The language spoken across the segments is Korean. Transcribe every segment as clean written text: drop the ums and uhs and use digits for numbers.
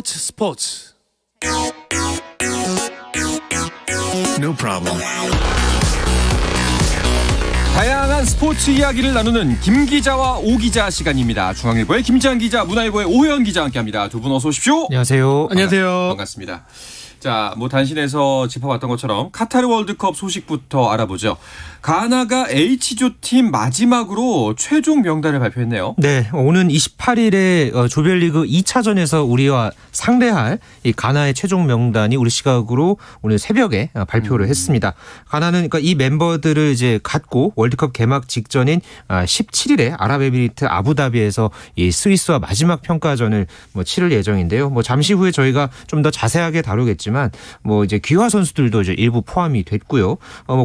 스포츠. No problem. 다양한 스포츠 이야기를 나누는 김 기자와 오 기자 시간입니다. 중앙일보의 김지한 기자, 문화일보의 오혜연 기자와 함께합니다. 두 분 어서 오십시오. 안녕하세요. 안녕하세요. 반갑습니다. 자, 단신에서 짚어봤던 것처럼 카타르 월드컵 소식부터 알아보죠. 가나가 H조 팀 마지막으로 최종 명단을 발표했네요. 네, 오는 28일에 조별리그 2차전에서 우리와 상대할 이 가나의 최종 명단이 우리 시각으로 오늘 새벽에 발표를 했습니다. 가나는 그러니까 이 멤버들을 이제 갖고 월드컵 개막 직전인 17일에 아랍에미리트 아부다비에서 이 스위스와 마지막 평가전을 치를 예정인데요. 잠시 후에 저희가 좀 더 자세하게 다루겠지만 이제 귀화 선수들도 이제 일부 포함이 됐고요.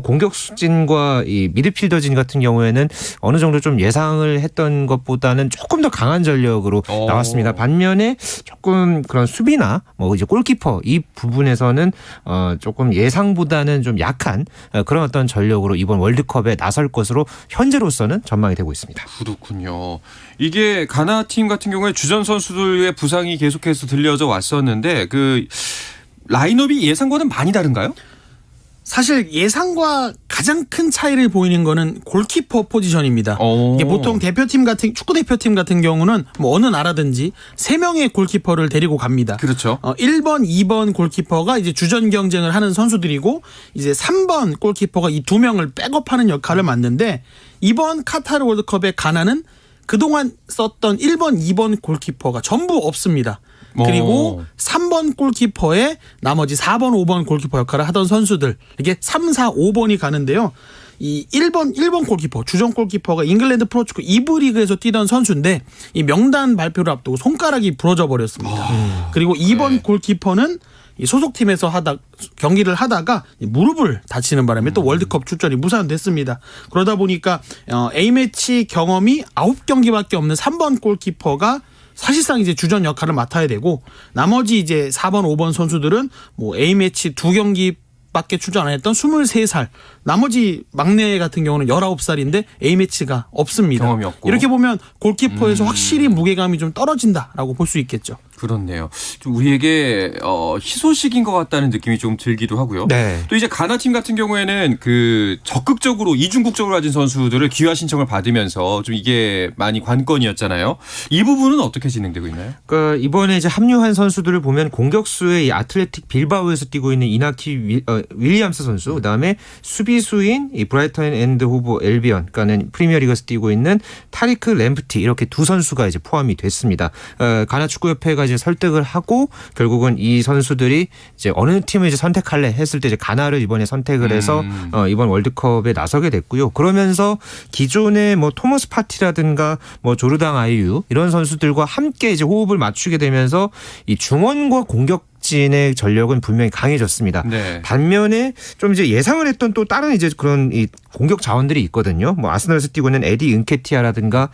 공격진과 이 미드필더진 같은 경우에는 어느 정도 좀 예상을 했던 것보다는 조금 더 강한 전력으로 나왔습니다. 반면에 조금 그런 수비나 이제 골키퍼 이 부분에서는 조금 예상보다는 좀 약한 그런 어떤 전력으로 이번 월드컵에 나설 것으로 현재로서는 전망이 되고 있습니다. 그렇군요. 이게 가나 팀 같은 경우에 주전 선수들의 부상이 계속해서 들려져 왔었는데 그 라인업이 예상과는 많이 다른가요? 사실 예상과 가장 큰 차이를 보이는 거는 골키퍼 포지션입니다. 이게 보통 대표팀 같은 축구 대표팀 같은 경우는 어느 나라든지 3명의 골키퍼를 데리고 갑니다. 그렇죠. 1번, 2번 골키퍼가 이제 주전 경쟁을 하는 선수들이고 이제 3번 골키퍼가 이 2명을 백업하는 역할을 맡는데 이번 카타르 월드컵의 가나는 그동안 썼던 1번, 2번 골키퍼가 전부 없습니다. 그리고 3번 골키퍼에 나머지 4번, 5번 골키퍼 역할을 하던 선수들 이게 3, 4, 5번이 가는데요. 이 1번 골키퍼, 주전 골키퍼가 잉글랜드 프로축구 2부 리그에서 뛰던 선수인데 이 명단 발표를 앞두고 손가락이 부러져 버렸습니다. 그리고 2번 골키퍼는 이 소속팀에서 경기를 하다가 무릎을 다치는 바람에 또 월드컵 출전이 무산됐습니다. 그러다 보니까 A매치 경험이 9경기밖에 없는 3번 골키퍼가 사실상 이제 주전 역할을 맡아야 되고 나머지 이제 4번, 5번 선수들은 A매치 2경기밖에 출전 안 했던 23살, 나머지 막내 같은 경우는 19살인데 A매치가 없습니다. 경험이 없고. 이렇게 보면 골키퍼에서 확실히 무게감이 좀 떨어진다라고 볼 수 있겠죠. 그렇네요. 좀 우리에게 희소식인 것 같다는 느낌이 좀 들기도 하고요. 네. 또 이제 가나 팀 같은 경우에는 그 적극적으로 이중 국적을 가진 선수들을 귀화 신청을 받으면서 좀 이게 많이 관건이었잖아요. 이 부분은 어떻게 진행되고 있나요? 그러니까 이번에 이제 합류한 선수들을 보면 공격수의 이 아틀레틱 빌바오에서 뛰고 있는 이나키 윌리엄스 선수, 그다음에 수비수인 이 브라이턴 앤드 호브 엘비언, 그러니까는 프리미어리그에서 뛰고 있는 타리크 램프티 이렇게 두 선수가 이제 포함이 됐습니다. 가나 축구협회가 이제 설득을 하고 결국은 이 선수들이 이제 어느 팀을 이제 선택할래 했을 때 이제 가나를 이번에 선택을 해서 이번 월드컵에 나서게 됐고요. 그러면서 기존의 토머스 파티라든가 조르당 아이유 이런 선수들과 함께 이제 호흡을 맞추게 되면서 이 중원과 공격진의 전력은 분명히 강해졌습니다. 네. 반면에 좀 이제 예상을 했던 또 다른 이제 그런 이 공격 자원들이 있거든요. 아스널에서 뛰고 있는 에디 은케티아라든가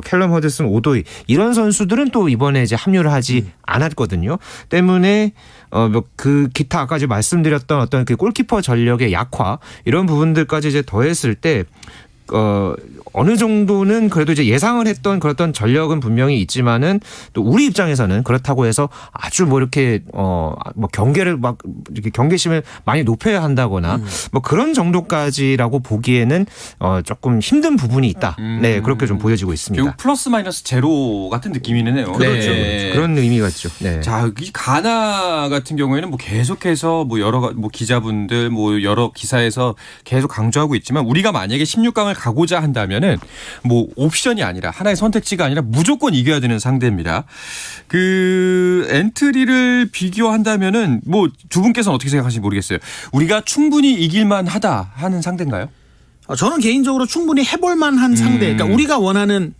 캘럼 허드슨 오도이 이런 선수들은 또 이번에 이제 합류를 하지 않았거든요. 때문에 그 기타 아까 이제 말씀드렸던 어떤 그 골키퍼 전력의 약화 이런 부분들까지 이제 더했을 때 어느 정도는 그래도 이제 예상을 했던 그런 전력은 분명히 있지만은 또 우리 입장에서는 그렇다고 해서 아주 이렇게 경계를 이렇게 경계심을 많이 높여야 한다거나 그런 정도까지라고 보기에는 조금 힘든 부분이 있다. 네, 그렇게 좀 보여지고 있습니다. 결국 플러스 마이너스 제로 같은 느낌이네요. 그렇죠. 그런 의미가 있죠. 네. 자, 이 가나 같은 경우에는 계속해서 여러 기자분들 여러 기사에서 계속 강조하고 있지만 우리가 만약에 16강을 가고자 한다면은 옵션이 아니라 하나의 선택지가 아니라 무조건 이겨야 되는 상대입니다. 그 엔트리를 비교한다면은 두 분께서는 어떻게 생각하시는지 모르겠어요. 우리가 충분히 이길만 하다 하는 상대인가요? 저는 개인적으로 충분히 해볼 만한 상대. 그러니까 우리가 원하는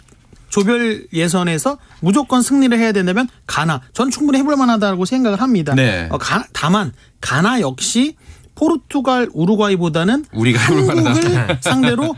조별 예선에서 무조건 승리를 해야 된다면 가나. 저는 충분히 해볼 만하다고 생각을 합니다. 네. 다만 가나 역시 포르투갈, 우루과이보다는 우리가 해볼 한국을 상대로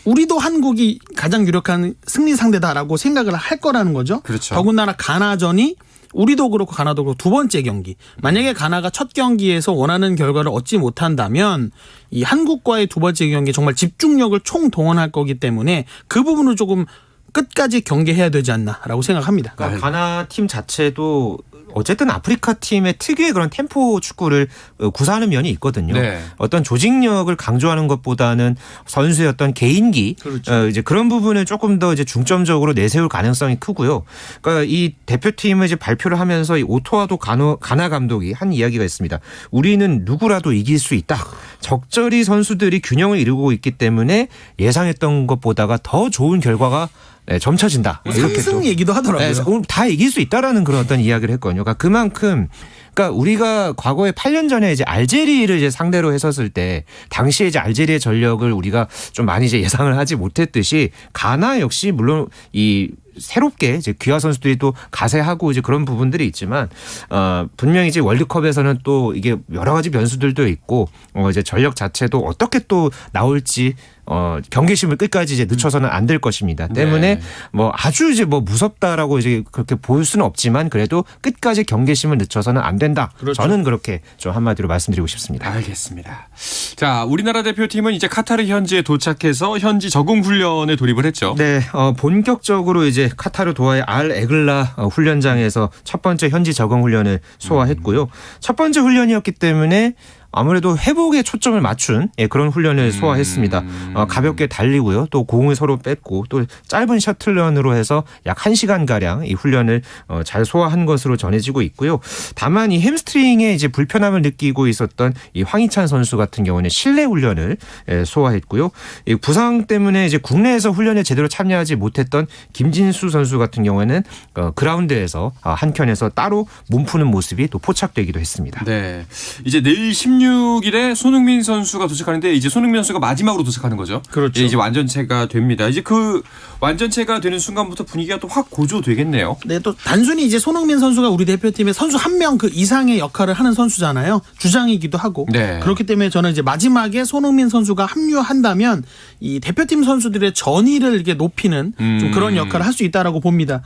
우리도 한국이 가장 유력한 승리 상대다라고 생각을 할 거라는 거죠. 그렇죠. 더군다나 가나전이 우리도 그렇고 가나도 그렇고 두 번째 경기. 만약에 가나가 첫 경기에서 원하는 결과를 얻지 못한다면 이 한국과의 두 번째 경기 정말 집중력을 총동원할 거기 때문에 그 부분을 조금 끝까지 경계해야 되지 않나라고 생각합니다. 그러니까 가나 팀 자체도 어쨌든 아프리카 팀의 특유의 그런 템포 축구를 구사하는 면이 있거든요. 네. 어떤 조직력을 강조하는 것보다는 선수의 어떤 개인기 그렇죠. 이제 그런 부분을 조금 더 이제 중점적으로 내세울 가능성이 크고요. 그러니까 이 대표팀을 이제 발표를 하면서 이 오토아도 가나 감독이 한 이야기가 있습니다. 우리는 누구라도 이길 수 있다. 적절히 선수들이 균형을 이루고 있기 때문에 예상했던 것보다가 더 좋은 결과가 점쳐진다. 이렇게 상승 또. 얘기도 하더라고요. 네, 오늘 다 이길 수 있다라는 그런 어떤 이야기를 했거든요. 그러니까 그만큼 그러니까 우리가 과거에 8년 전에 이제 알제리를 이제 상대로 했었을 때 당시에 이제 알제리의 전력을 우리가 좀 많이 이제 예상을 하지 못했듯이 가나 역시 물론 이 새롭게 이제 귀화 선수들이 또 가세하고 이제 그런 부분들이 있지만 분명히 이제 월드컵에서는 또 이게 여러 가지 변수들도 있고 이제 전력 자체도 어떻게 또 나올지 경계심을 끝까지 이제 늦춰서는 안 될 것입니다. 때문에 네. 뭐 아주 이제 뭐 무섭다라고 이제 그렇게 보일 수는 없지만 그래도 끝까지 경계심을 늦춰서는 안 된다. 그렇죠. 저는 그렇게 좀 한마디로 말씀드리고 싶습니다. 알겠습니다. 자, 우리나라 대표팀은 이제 카타르 현지에 도착해서 현지 적응 훈련에 돌입을 했죠. 네, 본격적으로 이제 카타르 도하의 알 에글라 훈련장에서 첫 번째 현지 적응 훈련을 소화했고요. 첫 번째 훈련이었기 때문에 아무래도 회복에 초점을 맞춘 그런 훈련을 소화했습니다. 가볍게 달리고요. 또 공을 서로 뺐고 또 짧은 셔틀런으로 해서 약 1시간가량 이 훈련을 잘 소화한 것으로 전해지고 있고요. 다만 이 햄스트링에 이제 불편함을 느끼고 있었던 이 황희찬 선수 같은 경우는 실내 훈련을 소화했고요. 이 부상 때문에 이제 국내에서 훈련에 제대로 참여하지 못했던 김진수 선수 같은 경우에는 그라운드에서 한켠에서 따로 몸 푸는 모습이 또 포착되기도 했습니다. 네. 이제 내일 16일에 손흥민 선수가 도착하는데 이제 손흥민 선수가 마지막으로 도착하는 거죠. 그렇죠. 이제 완전체가 됩니다. 이제 그 완전체가 되는 순간부터 분위기가 또 확 고조되겠네요. 네, 또 단순히 이제 손흥민 선수가 우리 대표팀의 선수 한 명 그 이상의 역할을 하는 선수잖아요. 주장이기도 하고. 네. 그렇기 때문에 저는 이제 마지막에 손흥민 선수가 합류한다면 이 대표팀 선수들의 전의를 이렇게 높이는 좀 그런 역할을 할 수 있다라고 봅니다.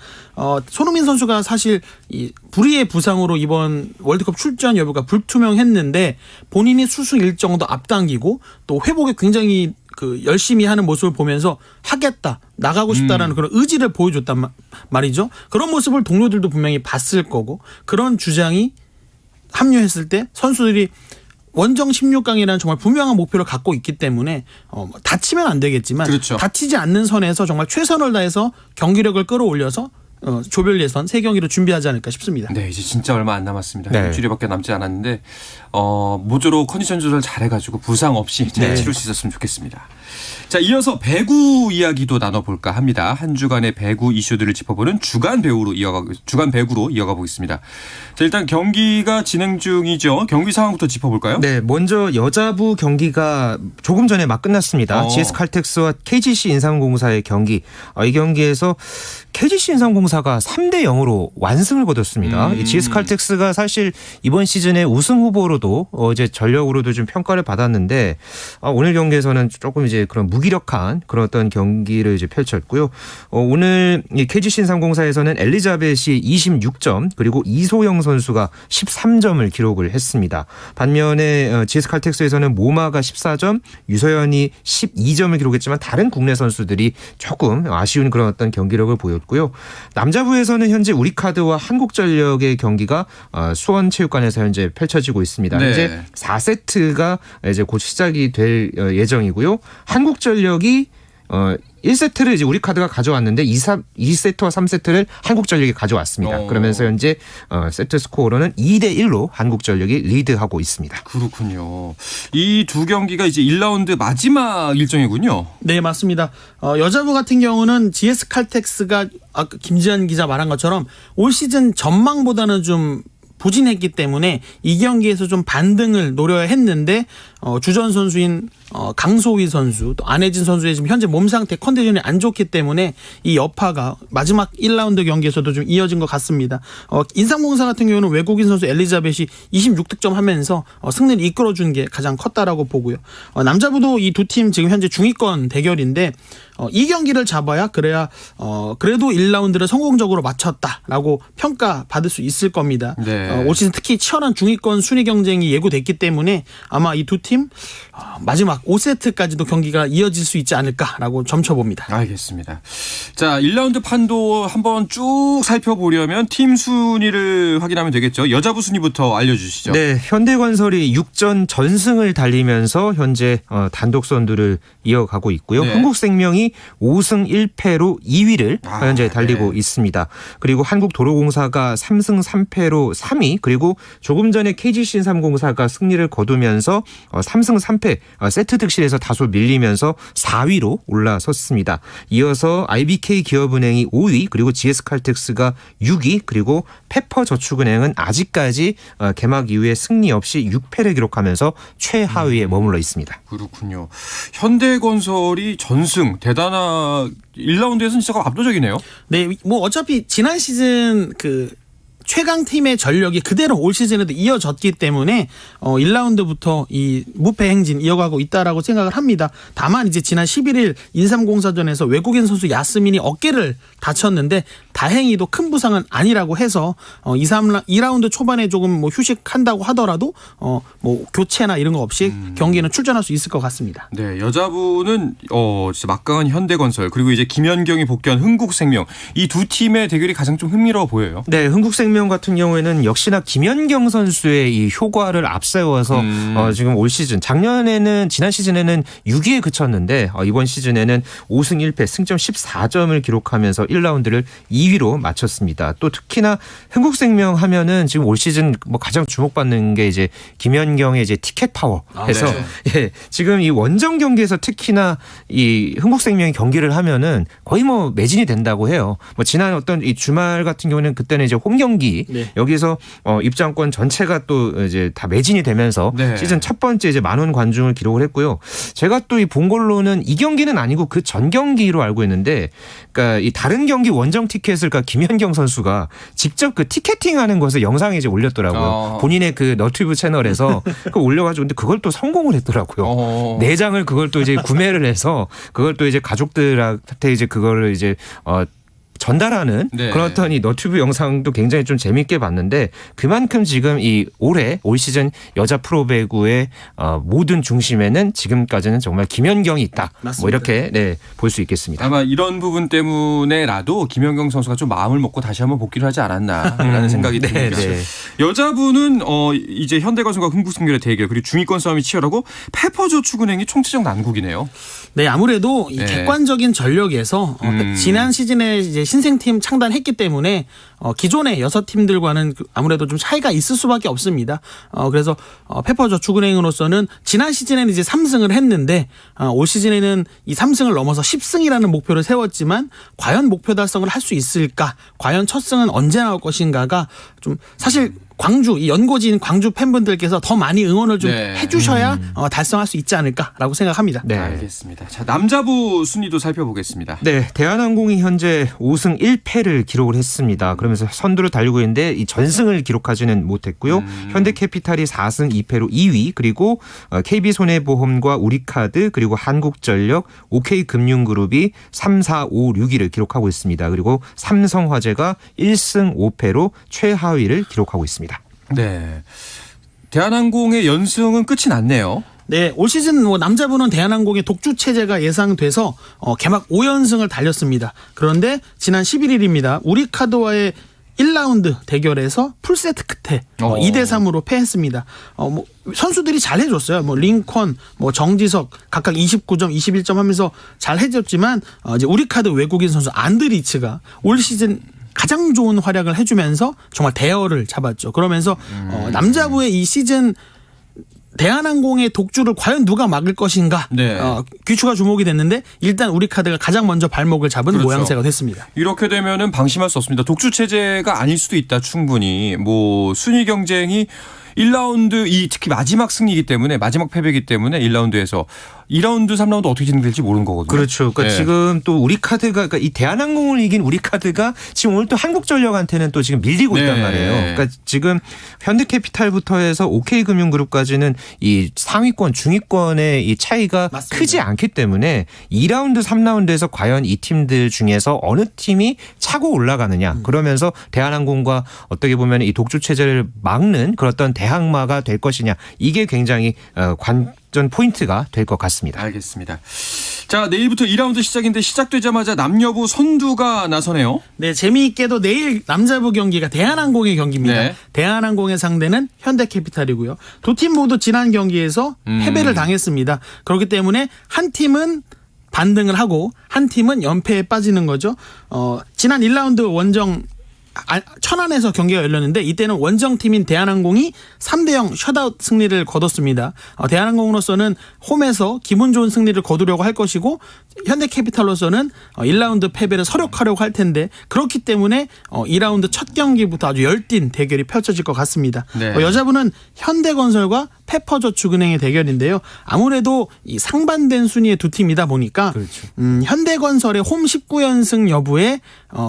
손흥민 선수가 사실 이 불의의 부상으로 이번 월드컵 출전 여부가 불투명했는데 본인이 수술 일정도 앞당기고 또 회복에 굉장히 그 열심히 하는 모습을 보면서 하겠다, 나가고 싶다라는 그런 의지를 보여줬단 말이죠. 그런 모습을 동료들도 분명히 봤을 거고 그런 주장이 합류했을 때 선수들이 원정 16강이라는 정말 분명한 목표를 갖고 있기 때문에 다치면 안 되겠지만 그렇죠. 다치지 않는 선에서 정말 최선을 다해서 경기력을 끌어올려서 조별 예선 3경기를 준비하지 않을까 싶습니다. 네, 이제 진짜 얼마 안 남았습니다. 네. 일주일밖에 남지 않았는데 모쪼록 컨디션 조절 잘해가지고 부상 없이 잘 치를 수 있었으면 좋겠습니다. 자, 이어서 배구 이야기도 나눠볼까 합니다. 한 주간의 배구 이슈들을 짚어보는 주간 배구로 이어가 보겠습니다. 자, 일단 경기가 진행 중이죠. 경기 상황부터 짚어볼까요? 네, 먼저 여자부 경기가 조금 전에 막 끝났습니다. GS 칼텍스와 KGC 인삼공사의 경기. 이 경기에서 KGC 인삼공사가 3대 0으로 완승을 거뒀습니다. 이 GS 칼텍스가 사실 이번 시즌에 우승 후보로도 이제 전력으로도 좀 평가를 받았는데 오늘 경기에서는 조금 이제 그런 무기력한 그런 어떤 경기를 이제 펼쳤고요. 오늘 이 KGC 인삼공사에서는 엘리자벳이 26점 그리고 이소영 선수가 13점을 기록을 했습니다. 반면에 GS 칼텍스에서는 모마가 14점, 유서연이 12점을 기록했지만 다른 국내 선수들이 조금 아쉬운 그런 어떤 경기력을 보였고요. 남자부에서는 현재 우리카드와 한국전력의 경기가 수원체육관에서 현재 펼쳐지고 있습니다. 네. 현재 4세트가 이제 곧 시작이 될 예정이고요. 한국전력이 1세트를 이제 우리카드가 가져왔는데 2세트와 3세트를 한국전력이 가져왔습니다. 그러면서 현재 세트 스코어로는 2대1로 한국전력이 리드하고 있습니다. 그렇군요. 이 두 경기가 이제 1라운드 마지막 일정이군요. 네, 맞습니다. 여자부 같은 경우는 GS 칼텍스가 아까 김지한 기자 말한 것처럼 올 시즌 전망보다는 좀 부진했기 때문에 이 경기에서 좀 반등을 노려야 했는데 주전 선수인 강소희 선수 또 안혜진 선수의 지금 현재 몸 상태 컨디션이 안 좋기 때문에 이 여파가 마지막 1라운드 경기에서도 좀 이어진 것 같습니다. 인삼공사 같은 경우는 외국인 선수 엘리자벳이 26득점 하면서 승리를 이끌어준 게 가장 컸다라고 보고요. 남자부도 이 두 팀 지금 현재 중위권 대결인데 이 경기를 잡아야 그래도 1라운드를 성공적으로 마쳤다라고 평가받을 수 있을 겁니다. 네. 네. 올 시즌 특히 치열한 중위권 순위 경쟁이 예고됐기 때문에 아마 이 두 팀 마지막 5세트까지도 경기가 이어질 수 있지 않을까라고 점쳐봅니다. 알겠습니다. 자, 1라운드 판도 한번 쭉 살펴보려면 팀 순위를 확인하면 되겠죠. 여자부 순위부터 알려주시죠. 네, 현대건설이 6전 전승을 달리면서 현재 단독 선두를 이어가고 있고요. 네. 흥국생명이 5승 1패로 2위를 현재 달리고 네. 있습니다. 그리고 한국도로공사가 3승 3패로 3위, 그리고 조금 전에 KGC3공사가 승리를 거두면서 3승 3패 세트 득실에서 다소 밀리면서 4위로 올라섰습니다. 이어서 IBK 기업은행이 5위, 그리고 GS칼텍스가 6위, 그리고 페퍼저축은행은 아직까지 개막 이후에 승리 없이 6패를 기록하면서 최하위에 머물러 있습니다. 그렇군요. 현대건설이 전승 대단한 1라운드에서는 진짜 압도적이네요. 네, 뭐 어차피 지난 시즌 그 최강 팀의 전력이 그대로 올 시즌에도 이어졌기 때문에 1라운드부터 이 무패 행진 이어가고 있다라고 생각을 합니다. 다만 이제 지난 11일 인삼공사전에서 외국인 선수 야스민이 어깨를 다쳤는데 다행히도 큰 부상은 아니라고 해서 2라운드 초반에 조금 뭐 휴식한다고 하더라도 뭐 교체나 이런 거 없이 경기는 출전할 수 있을 것 같습니다. 네, 여자부는 진짜 막강한 현대건설, 그리고 이제 김연경이 복귀한 흥국생명, 이 두 팀의 대결이 가장 좀 흥미로워 보여요. 네, 흥국생명 같은 경우에는 역시나 김연경 선수의 이 효과를 앞세워서 지금 올 시즌, 지난 시즌에는 6위에 그쳤는데 이번 시즌에는 5승 1패 승점 14점을 기록하면서 1라운드를 2위로 마쳤습니다. 또 특히나 흥국생명 하면은 지금 올 시즌 뭐 가장 주목받는 게 이제 김연경의 이제 티켓 파워해서 예, 지금 이 원정 경기에서 특히나 이 흥국생명이 경기를 하면은 거의 뭐 매진이 된다고 해요. 뭐 지난 어떤 이 주말 같은 경우는 그때는 이제 홈 경기 네. 여기서 입장권 전체가 또 이제 다 매진이 되면서 네. 시즌 첫 번째 이제 10,000원 관중을 기록을 했고요. 제가 또 이 본 걸로는 이 경기는 아니고 그 전 경기로 알고 있는데, 그러니까 이 다른 경기 원정 티켓을 그러니까 김연경 선수가 직접 그 티켓팅하는 것을 영상에 이제 올렸더라고요. 본인의 그 너튜브 채널에서 그걸 올려가지고 근데 그걸 또 성공을 했더라고요. 4장을 그걸 또 이제 구매를 해서 그걸 또 이제 가족들한테 이제 그거를 이제 전달하는 네. 그런 어떤 이 너튜브 영상도 굉장히 좀 재밌게 봤는데, 그만큼 지금 올 시즌 여자 프로배구의 모든 중심에는 지금까지는 정말 김연경이 있다. 맞습니다. 뭐 이렇게 볼 수 있겠습니다. 아마 이런 부분 때문에라도 김연경 선수가 좀 마음을 먹고 다시 한번 복귀를 하지 않았나라는 생각이 네, 듭니다. 네. 여자부는 이제 현대건설과 흥국생명의 대결, 그리고 중위권 싸움이 치열하고 페퍼저축은행이 총체적 난국이네요. 네, 아무래도 이 네. 객관적인 전력에서 지난 시즌에 이제 신생팀 창단했기 때문에 기존의 6팀들과는 아무래도 좀 차이가 있을 수밖에 없습니다. 그래서 페퍼저축은행으로서는 지난 시즌에는 이제 3승을 했는데 올 시즌에는 이 3승을 넘어서 10승이라는 목표를 세웠지만 과연 목표 달성을 할 수 있을까? 과연 첫 승은 언제 나올 것인가가 좀 사실 이 연고지인 광주 팬분들께서 더 많이 응원을 좀 네. 해주셔야 달성할 수 있지 않을까라고 생각합니다. 네. 알겠습니다. 자, 남자부 순위도 살펴보겠습니다. 네, 대한항공이 현재 5승 1패를 기록을 했습니다. 그러면서 선두를 달리고 있는데 이 전승을 기록하지는 못했고요. 현대캐피탈이 4승 2패로 2위, 그리고 KB손해보험과 우리카드, 그리고 한국전력, OK금융그룹이 3, 4, 5, 6위를 기록하고 있습니다. 그리고 삼성화재가 1승 5패로 최하위를 기록하고 있습니다. 네. 대한항공의 연승은 끝이 났네요. 네, 올 시즌 남자부는 대한항공의 독주 체제가 예상돼서 개막 5연승을 달렸습니다. 그런데 지난 11일입니다. 우리카드와의 1라운드 대결에서 풀세트 끝에 2대3으로 패했습니다. 선수들이 잘 해줬어요. 링컨, 정지석 각각 29점, 21점 하면서 잘 해줬지만 이제 우리카드 외국인 선수 안드리츠가 올 시즌 가장 좋은 활약을 해주면서 정말 대열을 잡았죠. 그러면서 남자부의 이 시즌 대한항공의 독주를 과연 누가 막을 것인가 네. 귀추가 주목이 됐는데 일단 우리카드가 가장 먼저 발목을 잡은 그렇죠. 모양새가 됐습니다. 이렇게 되면은 방심할 수 없습니다. 독주 체제가 아닐 수도 있다. 충분히 순위 경쟁이 1라운드 특히 마지막 승리이기 때문에, 마지막 패배이기 때문에 1라운드에서 2라운드, 3라운드 어떻게 진행될지 모르는 거거든요. 그렇죠. 그러니까 네. 지금 또 우리 카드가 그러니까 이 대한항공을 이긴 우리 카드가 지금 오늘 또 한국전력한테는 또 지금 밀리고 있단 네. 말이에요. 그러니까 지금 현대캐피탈부터 해서 OK금융그룹까지는 이 상위권, 중위권의 이 차이가 맞습니다. 크지 않기 때문에 2라운드, 3라운드에서 과연 이 팀들 중에서 어느 팀이 차고 올라가느냐. 그러면서 대한항공과 어떻게 보면 이 독주 체제를 막는 그런 어떤 대항마가 될 것이냐. 이게 굉장히 관전 포인트가 될 것 같습니다. 알겠습니다. 자, 내일부터 2라운드 시작인데 시작되자마자 남녀부 선두가 나서네요. 네, 재미있게도 내일 남자부 경기가 대한항공의 경기입니다. 네. 대한항공의 상대는 현대캐피탈이고요. 두 팀 모두 지난 경기에서 패배를 당했습니다. 그렇기 때문에 한 팀은 반등을 하고 한 팀은 연패에 빠지는 거죠. 지난 1라운드 원정 천안에서 경기가 열렸는데 이때는 원정팀인 대한항공이 3대0 셧아웃 승리를 거뒀습니다. 대한항공으로서는 홈에서 기분 좋은 승리를 거두려고 할 것이고 현대캐피탈로서는 1라운드 패배를 서력하려고 할 텐데 그렇기 때문에 2라운드 첫 경기부터 아주 열띤 대결이 펼쳐질 것 같습니다. 네. 여자분은 현대건설과 페퍼저축은행의 대결인데요. 아무래도 이 상반된 순위의 두 팀이다 보니까 그렇죠. 현대건설의 홈 19연승 여부에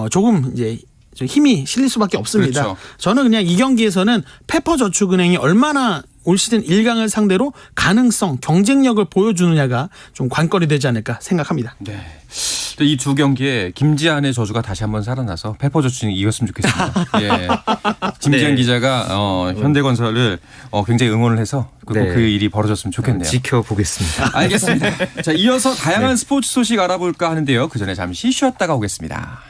조금 이제 힘이 실릴 수밖에 없습니다. 그렇죠. 저는 그냥 이 경기에서는 페퍼저축은행이 얼마나 올 시즌 1강을 상대로 가능성, 경쟁력을 보여주느냐가 좀 관건이 되지 않을까 생각합니다. 네. 이 두 경기에 김지한의 저주가 다시 한번 살아나서 페퍼저축이 이겼으면 좋겠습니다. 예. 김지한 네. 기자가 현대건설을 굉장히 응원을 해서 그 네. 일이 벌어졌으면 좋겠네요. 지켜보겠습니다. 알겠습니다. 자, 이어서 다양한 스포츠 소식 알아볼까 하는데요. 그 전에 잠시 쉬었다가 오겠습니다.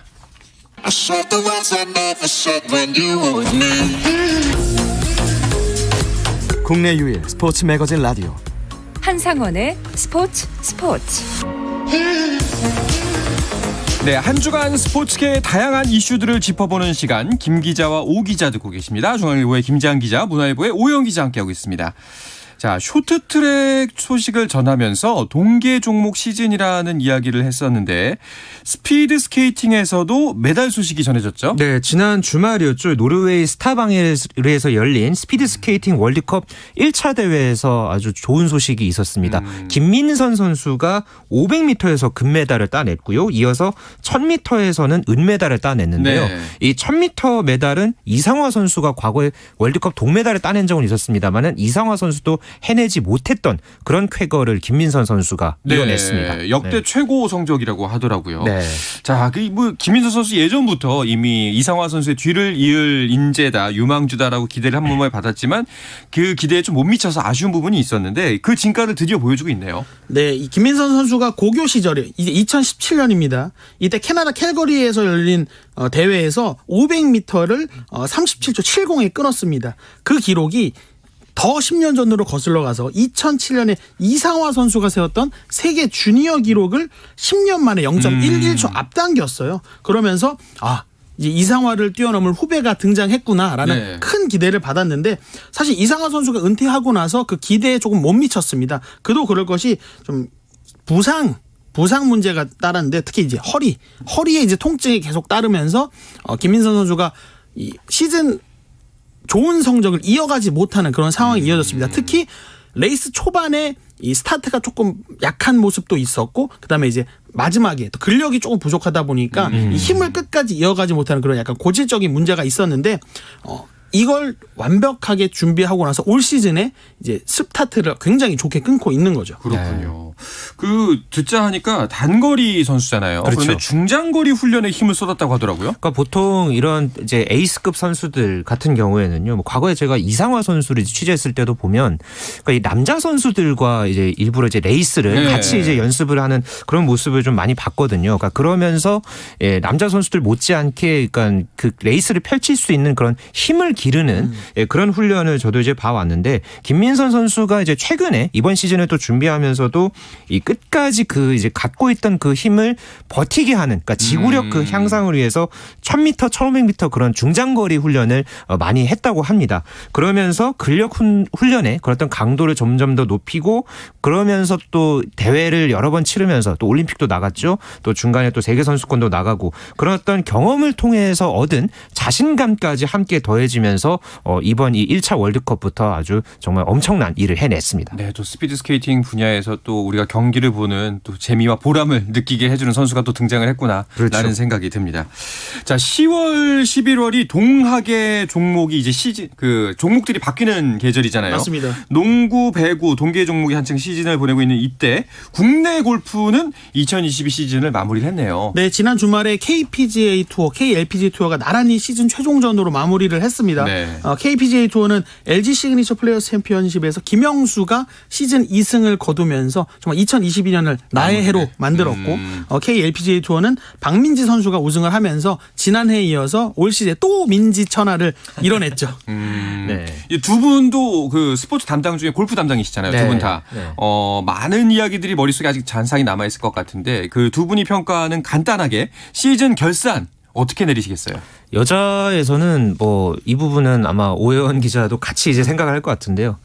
I said the words I never said when you were with me. 국내 유일 스포츠 매거진 라디오 한상원의 스포츠. 네, 한 주간 스포츠계의 다양한 이슈들을 짚어보는 시간 김 기자와 오 기자 듣고 계십니다. 중앙일보의 김지한 기자, 문화일보의 오영 기자 함께하고 있습니다. 자, 쇼트트랙 소식을 전하면서 동계 종목 시즌이라는 이야기를 했었는데 스피드 스케이팅에서도 메달 소식이 전해졌죠? 네, 지난 주말이었죠. 노르웨이 스타방에서 열린 스피드 스케이팅 월드컵 1차 대회에서 아주 좋은 소식이 있었습니다. 김민선 선수가 500m에서 금메달을 따냈고요. 이어서 1000m에서는 은메달을 따냈는데요. 네. 이 1000m 메달은 이상화 선수가 과거에 월드컵 동메달을 따낸 적은 있었습니다만은 이상화 선수도 해내지 못했던 그런 쾌거를 김민선 선수가 이뤄냈습니다. 역대 네. 최고 성적이라고 하더라고요. 네. 자, 김민선 선수 예전부터 이미 이상화 선수의 뒤를 이을 인재다, 유망주다라고 기대를 한 번에 받았지만 그 기대에 좀 못 미쳐서 아쉬운 부분이 있었는데 그 진가를 드디어 보여주고 있네요. 네, 이 김민선 선수가 고교 시절에 이제 2017년입니다. 이때 캐나다 캘거리에서 열린 대회에서 500m를 37초 70에 끊었습니다. 그 기록이 더 10년 전으로 거슬러 가서 2007년에 이상화 선수가 세웠던 세계 주니어 기록을 10년 만에 0.11초 앞당겼어요. 그러면서 이제 이상화를 뛰어넘을 후배가 등장했구나라는 네. 큰 기대를 받았는데 사실 이상화 선수가 은퇴하고 나서 그 기대에 조금 못 미쳤습니다. 그도 그럴 것이 좀 부상 문제가 따랐는데 특히 이제 허리에 이제 통증이 계속 따르면서 김민선 선수가 이 시즌 좋은 성적을 이어가지 못하는 그런 상황이 이어졌습니다. 특히 레이스 초반에 이 스타트가 조금 약한 모습도 있었고 그다음에 이제 마지막에 또 근력이 조금 부족하다 보니까 이 힘을 끝까지 이어가지 못하는 그런 약간 고질적인 문제가 있었는데 이걸 완벽하게 준비하고 나서 올 시즌에 이제 스타트를 굉장히 좋게 끊고 있는 거죠. 그렇군요. 그 듣자 하니까 단거리 선수잖아요. 그렇죠. 그런데 중장거리 훈련에 힘을 쏟았다고 하더라고요. 그러니까 보통 이런 이제 에이스급 선수들 같은 경우에는요. 뭐 과거에 제가 이상화 선수를 취재했을 때도 보면 그러니까 이 남자 선수들과 이제 일부러 이제 레이스를 네. 같이 이제 연습을 하는 그런 모습을 좀 많이 봤거든요. 그러니까 그러면서 남자 선수들 못지않게 그러니까 그 레이스를 펼칠 수 있는 그런 힘을 기르는 그런 훈련을 저도 이제 봐왔는데 김민선 선수가 이제 최근에 이번 시즌을 또 준비하면서도 이 끝까지 그 이제 갖고 있던 그 힘을 버티게 하는 그러니까 지구력 그 향상을 위해서 1000m, 1500m 그런 중장거리 훈련을 많이 했다고 합니다. 그러면서 근력 훈련에 그런 어떤 강도를 점점 더 높이고 그러면서 또 대회를 여러 번 치르면서 또 올림픽도 나갔죠. 또 중간에 또 세계 선수권도 나가고 그런 어떤 경험을 통해서 얻은 자신감까지 함께 더해지면서 이번 이 1차 월드컵부터 아주 정말 엄청난 일을 해냈습니다. 네, 또 스피드 스케이팅 분야에서 또 우리가 우리가 경기를 보는 또 재미와 보람을 느끼게 해주는 선수가 또 등장을 했구나라는 그렇죠. 생각이 듭니다. 자, 10월, 11월이 동학의 종목이 이제 시즌 그 종목들이 바뀌는 계절이잖아요. 맞습니다. 농구, 배구, 동계 종목이 한층 시즌을 보내고 있는 이때 국내 골프는 2022 시즌을 마무리를 했네요. 네, 지난 주말에 KPGA 투어, KLPGA 투어가 나란히 시즌 최종전으로 마무리를 했습니다. 네. KPGA 투어는 LG 시그니처 플레이어스 챔피언십에서 김영수가 시즌 2승을 거두면서 정말 2022년을 나의 해로 만들었고 KLPGA 투어는 박민지 선수가 우승을 하면서 지난해에 이어서 올 시즌 또 민지 천하를 이뤄냈죠. 네. 이 두 분도 그 스포츠 담당 중에 골프 담당이시잖아요. 네. 두 분 다. 네. 많은 이야기들이 머릿속에 아직 잔상이 남아있을 것 같은데 그 두 분이 평가하는 간단하게 시즌 결산 어떻게 내리시겠어요? 여자에서는 뭐 이 부분은 아마 오해원 기자도 같이 이제 생각을 할 것 같은데요.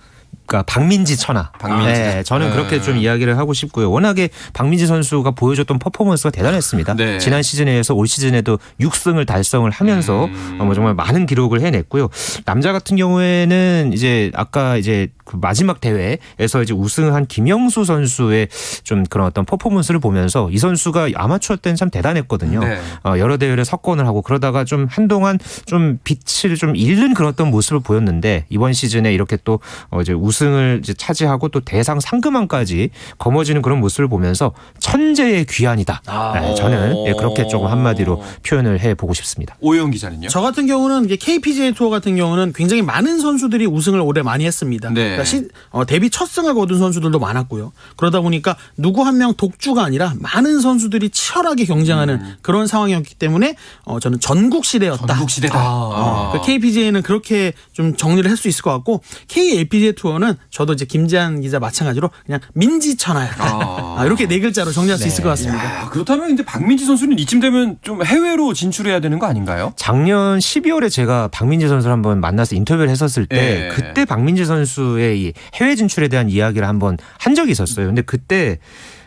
그러니까 박민지 천하. 박민지. 네, 저는 그렇게 좀 이야기를 하고 싶고요. 워낙에 박민지 선수가 보여줬던 퍼포먼스가 대단했습니다. 네. 지난 시즌에 이어서 올 시즌에도 6승을 달성을 하면서 뭐 정말 많은 기록을 해냈고요. 남자 같은 경우에는 이제 아까 이제 그 마지막 대회에서 이제 우승한 김영수 선수의 좀 그런 어떤 퍼포먼스를 보면서 이 선수가 아마추어 때는 참 대단했거든요. 네. 여러 대회를 석권을 하고 그러다가 좀 한동안 좀 빛을 좀 잃는 그런 어떤 모습을 보였는데 이번 시즌에 이렇게 또 이제 우승을 이제 차지하고 또 대상 상금왕까지 거머쥐는 그런 모습을 보면서 천재의 귀환이다. 네, 저는 그렇게 조금 한마디로 표현을 해보고 싶습니다. 오해영 기자는요? 저 같은 경우는 이게 KPGA 투어 같은 경우는 굉장히 많은 선수들이 우승을 올해 많이 했습니다. 네. 그러니까 데뷔 첫 승을 거둔 선수들도 많았고요. 그러다 보니까 누구 한 명 독주가 아니라 많은 선수들이 치열하게 경쟁하는 그런 상황이었기 때문에 저는 전국 시대였다. 전국 시대다. KPGA는 그렇게 좀 정리를 할 수 있을 것 같고 KLPGA 투어는 저도 이제 김재한 기자 마찬가지로 그냥 민지천하였다. 이렇게 네 글자로 정리할 수 있을 것 같습니다. 야, 그렇다면 근데 박민지 선수는 이쯤 되면 좀 해외로 진출해야 되는 거 아닌가요? 작년 12월에 제가 박민지 선수를 한번 만나서 인터뷰를 했었을 때 예. 그때 박민지 선수의 이 해외 진출에 대한 이야기를 한번 한 적이 있었어요. 근데 그때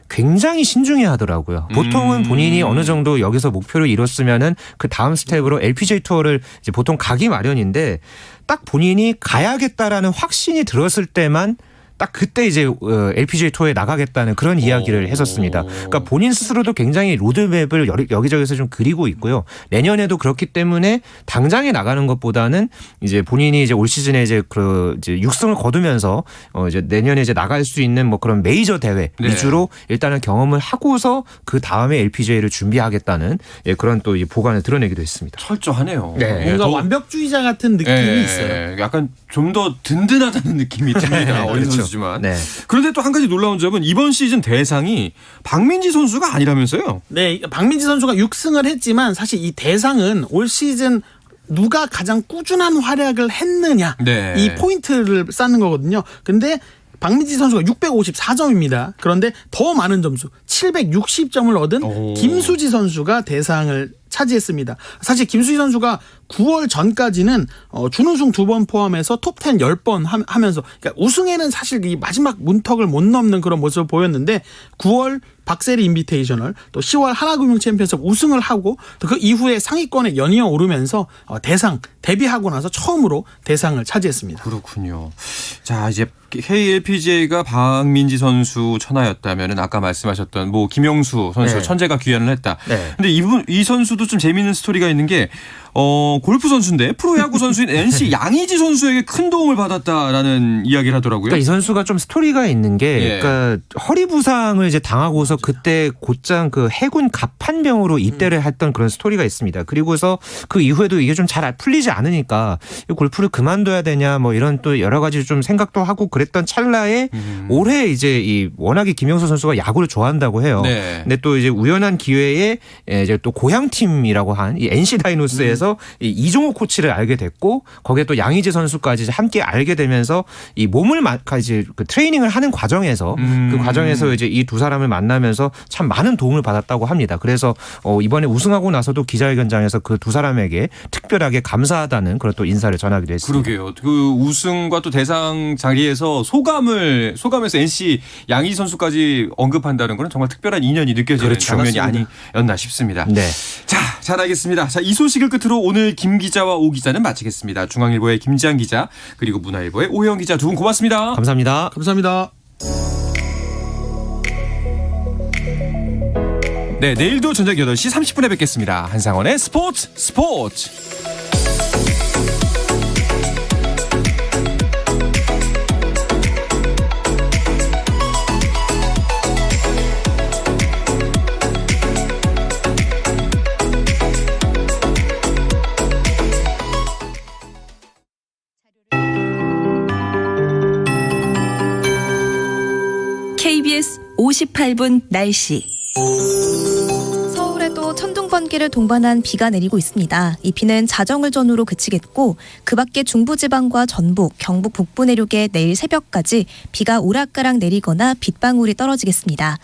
굉장히 신중해 하더라고요. 보통은 본인이 어느 정도 여기서 목표를 이뤘으면은 그 다음 스텝으로 LPGA 투어를 이제 보통 가기 마련인데 딱 본인이 가야겠다라는 확신이 들었을 때만 딱 그때 이제 LPGA 투어에 나가겠다는 그런 이야기를 했었습니다. 그러니까 본인 스스로도 굉장히 로드맵을 여기저기서 좀 그리고 있고요. 내년에도 그렇기 때문에 당장에 나가는 것보다는 이제 본인이 이제 올 시즌에 이제 이제 6승을 거두면서 이제 내년에 이제 나갈 수 있는 뭐 그런 메이저 대회 네. 위주로 일단은 경험을 하고서 그 다음에 LPGA를 준비하겠다는 그런 또 이 보관을 드러내기도 했습니다. 철저하네요. 네. 뭔가 완벽주의자 같은 느낌이 있어요. 약간 좀 더 든든하다는 느낌이 듭니다. 어린 그렇죠. 선수지만. 네. 그런데 또 한 가지 놀라운 점은 이번 시즌 대상이 박민지 선수가 아니라면서요? 네, 박민지 선수가 6승을 했지만 사실 이 대상은 올 시즌 누가 가장 꾸준한 활약을 했느냐 네. 이 포인트를 쌓는 거거든요. 근데 박민지 선수가 654점입니다. 그런데 더 많은 점수 760점을 얻은 김수지 선수가 대상을 차지했습니다. 사실 김수지 선수가 9월 전까지는 준우승 2번 포함해서 톱10 10번 하면서 그러니까 우승에는 사실 이 마지막 문턱을 못 넘는 그런 모습을 보였는데 9월 박세리 인비테이셔널 또 10월 하나금융 챔피언십 우승을 하고 또 그 이후에 상위권에 연이어 오르면서 대상 데뷔하고 나서 처음으로 대상을 차지했습니다. 그렇군요. 자, 이제 KLPGA가 박민지 선수 천하였다면은 아까 말씀하셨던 뭐 김영수 선수 네. 천재가 귀환을 했다. 네. 근데 이 선수도 좀 재미있는 스토리가 있는 게 골프 선수인데 프로야구 선수인 NC 양의지 선수에게 큰 도움을 받았다라는 이야기를 하더라고요. 그러니까 이 선수가 좀 스토리가 있는 게, 예. 그러니까 허리 부상을 이제 당하고서 그때 곧장 그 해군 갑판병으로 입대를 했던 그런 스토리가 있습니다. 그리고서 그 이후에도 이게 좀 잘 풀리지 않으니까 이 골프를 그만둬야 되냐 뭐 이런 또 여러 가지 좀 생각도 하고 그랬던 찰나에 올해 이제 이 워낙에 김영수 선수가 야구를 좋아한다고 해요. 네. 근데 또 이제 우연한 기회에 이제 또 고향 팀이라고 한 이 NC 다이노스에서 이 이종호 코치를 알게 됐고 거기에 또 양의지 선수까지 이제 함께 알게 되면서 이 몸을 이제 그 트레이닝을 하는 과정에서 그 과정에서 이제 이 두 사람을 만나면서 참 많은 도움을 받았다고 합니다. 그래서 이번에 우승하고 나서도 기자회견장에서 그 두 사람에게 특별하게 감사하다는 그런 또 인사를 전하기도 했습니다. 그러게요. 그 우승과 또 대상 자리에서 소감에서 NC 양의지 선수까지 언급한다는 것은 정말 특별한 인연이 느껴지는 그렇죠. 장면이 맞습니다. 아니었나 싶습니다. 네. 자, 잘 알겠습니다. 자, 이 소식을 끝으로 오늘 김 기자와 오 기자는 마치겠습니다. 중앙일보의 김지한 기자 그리고 문화일보의 오혜영 기자 두 분 고맙습니다. 감사합니다. 감사합니다. 네, 내일도 저녁 8시 30분에 뵙겠습니다. 한상원의 스포츠. KBS 58분 날씨. 서울에도 천둥 번개를 동반한 비가 내리고 있습니다. 이 비는 자정을 전후로 그치겠고 그 밖에 중부지방과 전북, 경북 북부 내륙에 내일 새벽까지 비가 오락가락 내리거나 빗방울이 떨어지겠습니다.